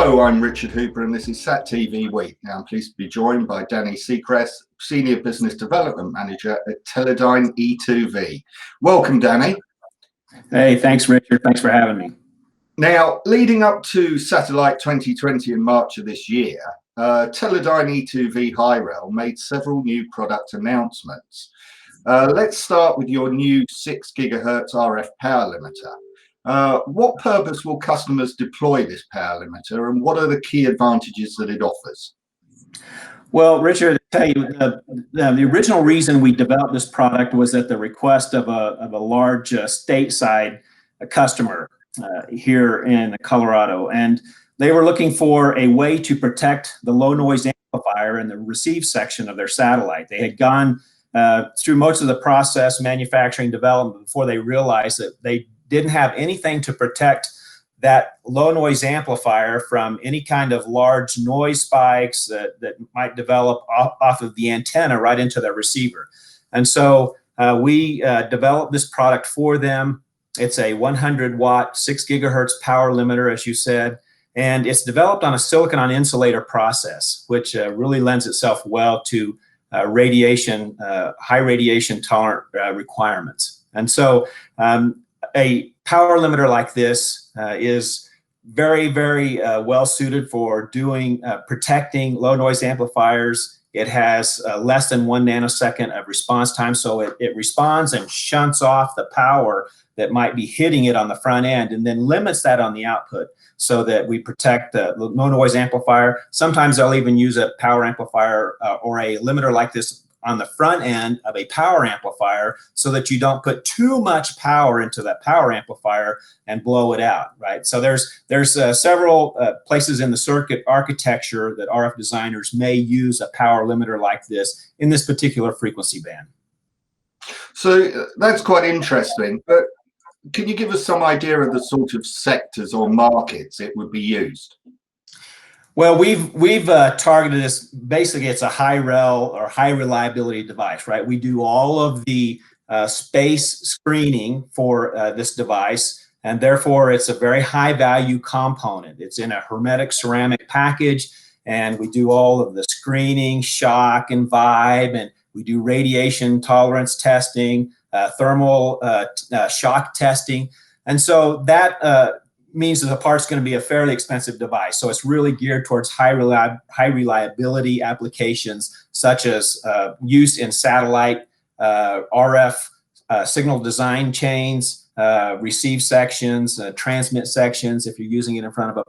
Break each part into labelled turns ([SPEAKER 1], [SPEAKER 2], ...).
[SPEAKER 1] Hello, I'm Richard Hooper and this is SatTV Week. Now I'm pleased to be joined by Danny Secrest, Senior Business Development Manager at Teledyne e2v. Welcome, Danny.
[SPEAKER 2] Hey, thanks, Richard. Thanks for having me.
[SPEAKER 1] Now, leading up to Satellite 2020 in March of this year, Teledyne e2v Hi-Rel made several new product announcements. Let's start with your new 6 GHz RF Power Limiter. What purpose will customers deploy this power limiter, and what are the key advantages that it offers?
[SPEAKER 2] Well, Richard, I'll tell you, the original reason we developed this product was at the request of a large stateside customer here in Colorado, and they were looking for a way to protect the low noise amplifier in the receive section of their satellite. They had gone through most of the process, manufacturing, development, before they realized that they didn't have anything to protect that low noise amplifier from any kind of large noise spikes that might develop off of the antenna right into their receiver. And so we developed this product for them. It's a 100-watt, 6 GHz power limiter, as you said, and it's developed on a silicon on insulator process, which really lends itself well to high radiation tolerant requirements. And so a power limiter like this is very, very well suited for doing protecting low noise amplifiers. It has less than 1 nanosecond of response time, so it responds and shunts off the power that might be hitting it on the front end, and then limits that on the output so that we protect the low noise amplifier. Sometimes they'll even use a power amplifier or a limiter like this on the front end of a power amplifier so that you don't put too much power into that power amplifier and blow it out, right? So there's several places in the circuit architecture that RF designers may use a power limiter like this in this particular frequency band.
[SPEAKER 1] So that's quite interesting, but can you give us some idea of the sort of sectors or markets it would be used?
[SPEAKER 2] Well, we've targeted this. Basically, it's a high-rel or high reliability device, right? We do all of the space screening for this device, and therefore it's a very high value component. It's in a hermetic ceramic package, and we do all of the screening, shock and vibe, and we do radiation tolerance testing, thermal shock testing. And so that means that the part's going to be a fairly expensive device. So it's really geared towards high reliability applications, such as use in satellite RF signal design chains, receive sections, transmit sections, if you're using it in front of a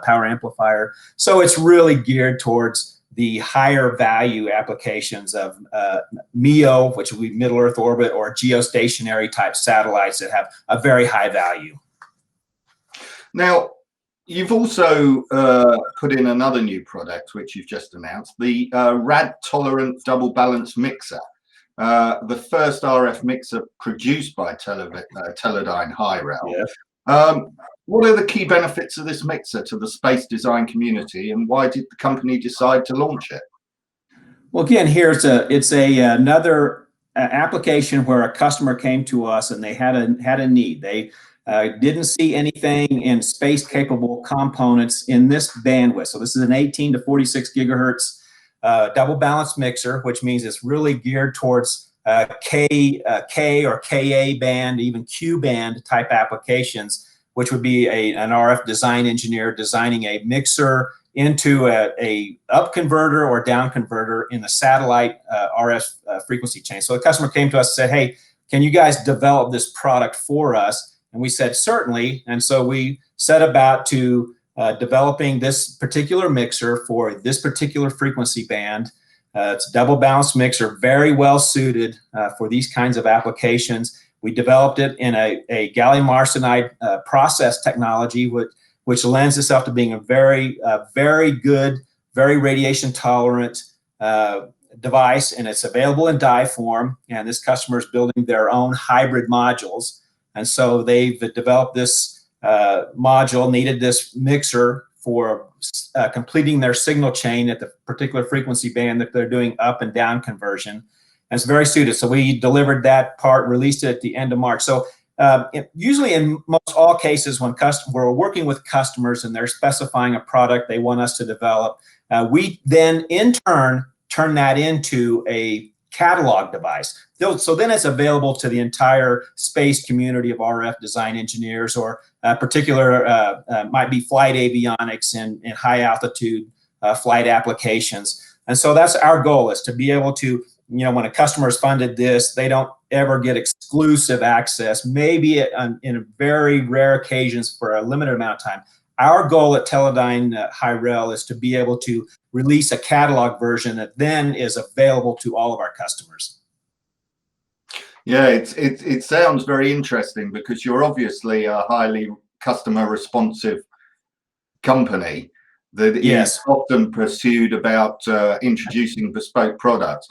[SPEAKER 2] power amplifier. So it's really geared towards the higher value applications of MEO, which would be middle Earth orbit, or geostationary type satellites that have a very high value.
[SPEAKER 1] Now, you've also put in another new product, which you've just announced, the rad-tolerant double balance mixer, the first RF mixer produced by Teledyne Hi-Rel.
[SPEAKER 2] Yes.
[SPEAKER 1] What are the key benefits of this mixer to the space design community, and why did the company decide to launch it?
[SPEAKER 2] Well, again, here it's another application where a customer came to us and they had a need. They didn't see anything in space capable components in this bandwidth. So this is an 18 to 46 gigahertz double balance mixer, which means it's really geared towards K or Ka band, even Q band type applications, which would be an RF design engineer designing a mixer into a up converter or down converter in the satellite RF frequency chain. So the customer came to us and said, hey, can you guys develop this product for us? And we said, certainly. And so we set about to developing this particular mixer for this particular frequency band. It's a double balance mixer, very well suited for these kinds of applications. We developed it in a gallium arsenide process technology, which lends itself to being a very good, very radiation tolerant device, and it's available in die form. And this customer is building their own hybrid modules. And so they've developed this module, needed this mixer for completing their signal chain at the particular frequency band that they're doing up and down conversion. And it's very suited. So we delivered that part, released it at the end of March. So usually in most all cases when we're working with customers and they're specifying a product they want us to develop, we then in turn turn that into a catalog device. So then it's available to the entire space community of RF design engineers, or particular might be flight avionics and high altitude flight applications. And so that's our goal, is to be able to, when a customer has funded this, they don't ever get exclusive access, maybe in very rare occasions for a limited amount of time. Our goal at Teledyne Hi-Rel is to be able to release a catalog version that then is available to all of our customers.
[SPEAKER 1] Yeah, it sounds very interesting, because you're obviously a highly customer responsive company that is often pursued about introducing bespoke products.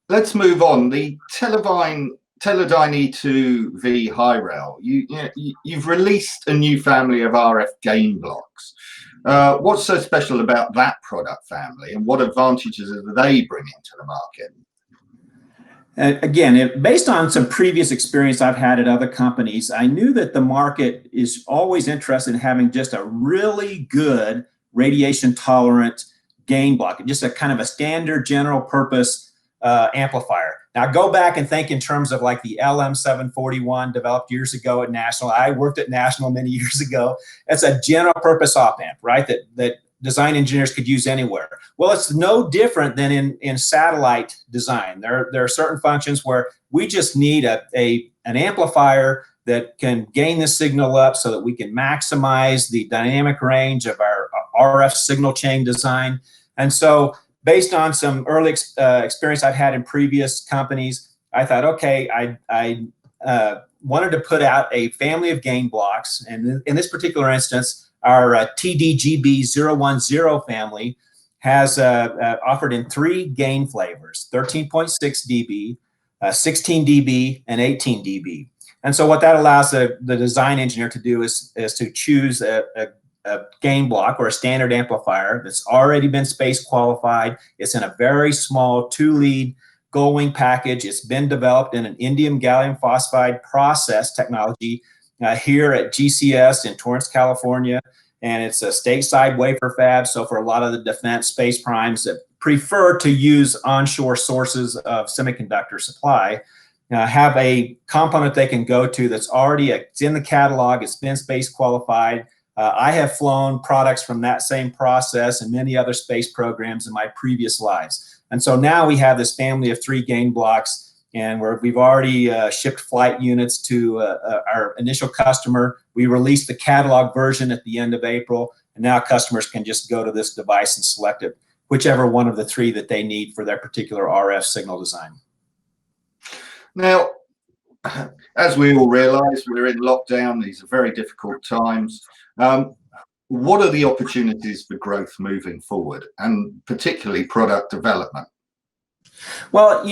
[SPEAKER 1] Let's move on. The Teledyne e2v Hi-Rel, you've released a new family of RF gain blocks. What's so special about that product family, and what advantages are they bringing to the market?
[SPEAKER 2] Again, based on some previous experience I've had at other companies, I knew that the market is always interested in having just a really good radiation tolerant gain block, just a kind of a standard general purpose amplifier. Now go back and think in terms of like the LM741 developed years ago at National. I worked at National many years ago. It's a general purpose op amp, right? That design engineers could use anywhere. Well, it's no different than in satellite design. There are certain functions where we just need an amplifier that can gain the signal up so that we can maximize the dynamic range of our RF signal chain design. And so based on some early experience I've had in previous companies, I thought, okay, I wanted to put out a family of gain blocks. And in this particular instance, our TDGB010 family has offered in 3 gain flavors: 13.6 dB, 16 dB, and 18 dB. And so what that allows the design engineer to do is to choose a gain block or a standard amplifier that's already been space qualified. It's in a very small 2-lead gold wing package. It's been developed in an indium gallium phosphide process technology here at GCS in Torrance, California. And it's a stateside wafer fab. So for a lot of the defense space primes that prefer to use onshore sources of semiconductor supply, have a component they can go to that's already it's in the catalog, it's been space qualified. I have flown products from that same process and many other space programs in my previous lives. And so now we have this family of 3 gain blocks, and we've already shipped flight units to our initial customer. We released the catalog version at the end of April, and now customers can just go to this device and select it, whichever one of the 3 that they need for their particular RF signal design.
[SPEAKER 1] Now, as we all realize, we're in lockdown. These are very difficult times. What are the opportunities for growth moving forward, and particularly product development?
[SPEAKER 2] Well,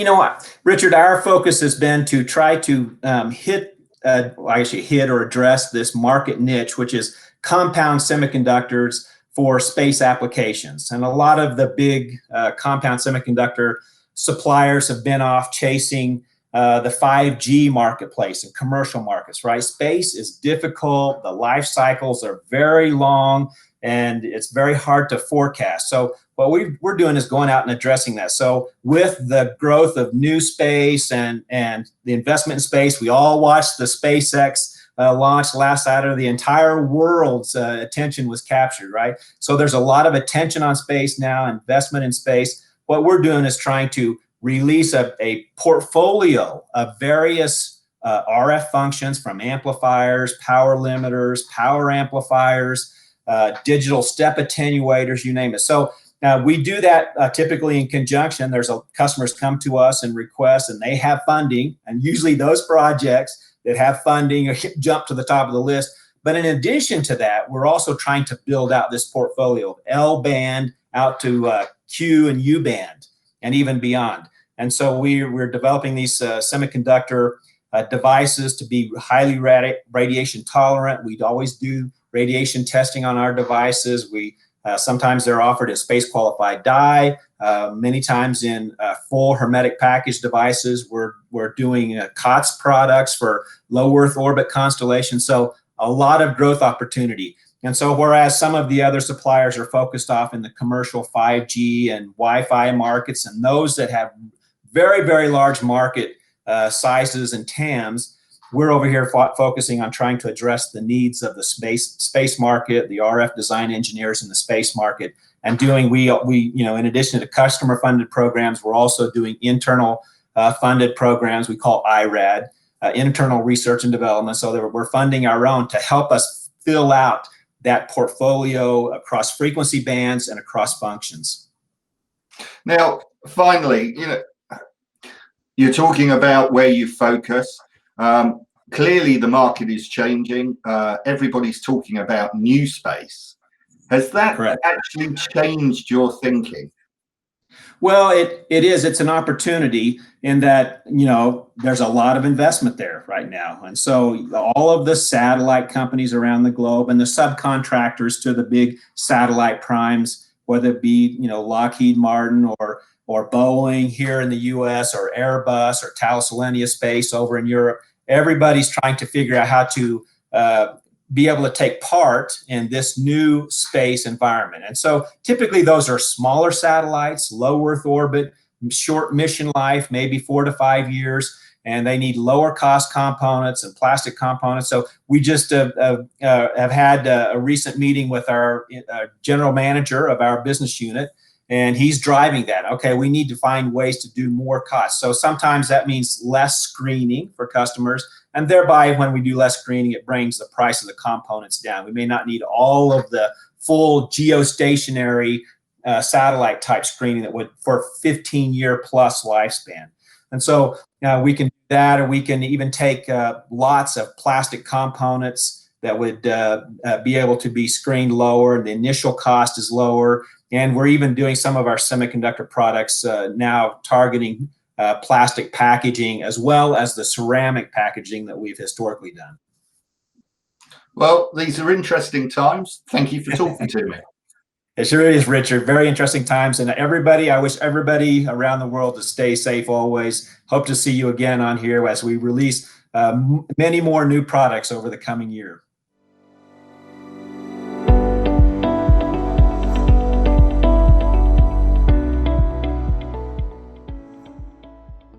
[SPEAKER 2] Richard, our focus has been to try to hit or address this market niche, which is compound semiconductors for space applications. And a lot of the big compound semiconductor suppliers have been off chasing the 5G marketplace and commercial markets, right? Space is difficult. The life cycles are very long, and it's very hard to forecast. So what we're doing is going out and addressing that. So with the growth of new space and the investment in space, we all watched the SpaceX launch last Saturday. The entire world's attention was captured, right? So there's a lot of attention on space now, investment in space. What we're doing is trying to release a portfolio of various RF functions, from amplifiers, power limiters, power amplifiers, digital step attenuators, you name it. So we do that typically in conjunction. Customers come to us and request, and they have funding, and usually those projects that have funding jump to the top of the list. But in addition to that, we're also trying to build out this portfolio of L band out to Q and U band and even beyond. And so we're developing these semiconductor devices to be highly radiation tolerant. We'd always do radiation testing on our devices. We Sometimes they're offered as space qualified die. Many times in full hermetic package devices. We're doing COTS products for low Earth orbit constellations. So a lot of growth opportunity. And so whereas some of the other suppliers are focused off in the commercial 5G and Wi-Fi markets, and those that have very, very large market sizes and TAMs, we're over here focusing on trying to address the needs of the space market, the RF design engineers in the space market, and doing we in addition to customer funded programs, we're also doing internal funded programs we call IRAD, internal research and development, so that we're funding our own to help us fill out that portfolio across frequency bands and across functions.
[SPEAKER 1] Now, finally, you're talking about where you focus. Clearly, the market is changing. Everybody's talking about new space. Has that
[SPEAKER 2] Correct.
[SPEAKER 1] actually changed your thinking?
[SPEAKER 2] Well, it is. It's an opportunity in that, there's a lot of investment there right now. And so all of the satellite companies around the globe and the subcontractors to the big satellite primes, whether it be, Lockheed Martin or Boeing here in the US or Airbus or Thales Alenia Space over in Europe, everybody's trying to figure out how to be able to take part in this new space environment. And so typically those are smaller satellites, low Earth orbit, short mission life, maybe 4 to 5 years, and they need lower cost components and plastic components. So we just have had a recent meeting with our general manager of our business unit, and he's driving that. Okay, we need to find ways to do more costs. So sometimes that means less screening for customers, and thereby when we do less screening, it brings the price of the components down. We may not need all of the full geostationary satellite type screening that would for 15-year plus lifespan. And so we can do that, or we can even take lots of plastic components that would be able to be screened lower. The initial cost is lower. And we're even doing some of our semiconductor products now targeting plastic packaging as well as the ceramic packaging that we've historically done.
[SPEAKER 1] Well, these are interesting times. Thank you for talking to me.
[SPEAKER 2] It sure is, Richard. Very interesting times. And I wish everybody around the world to stay safe always. Hope to see you again on here as we release many more new products over the coming year.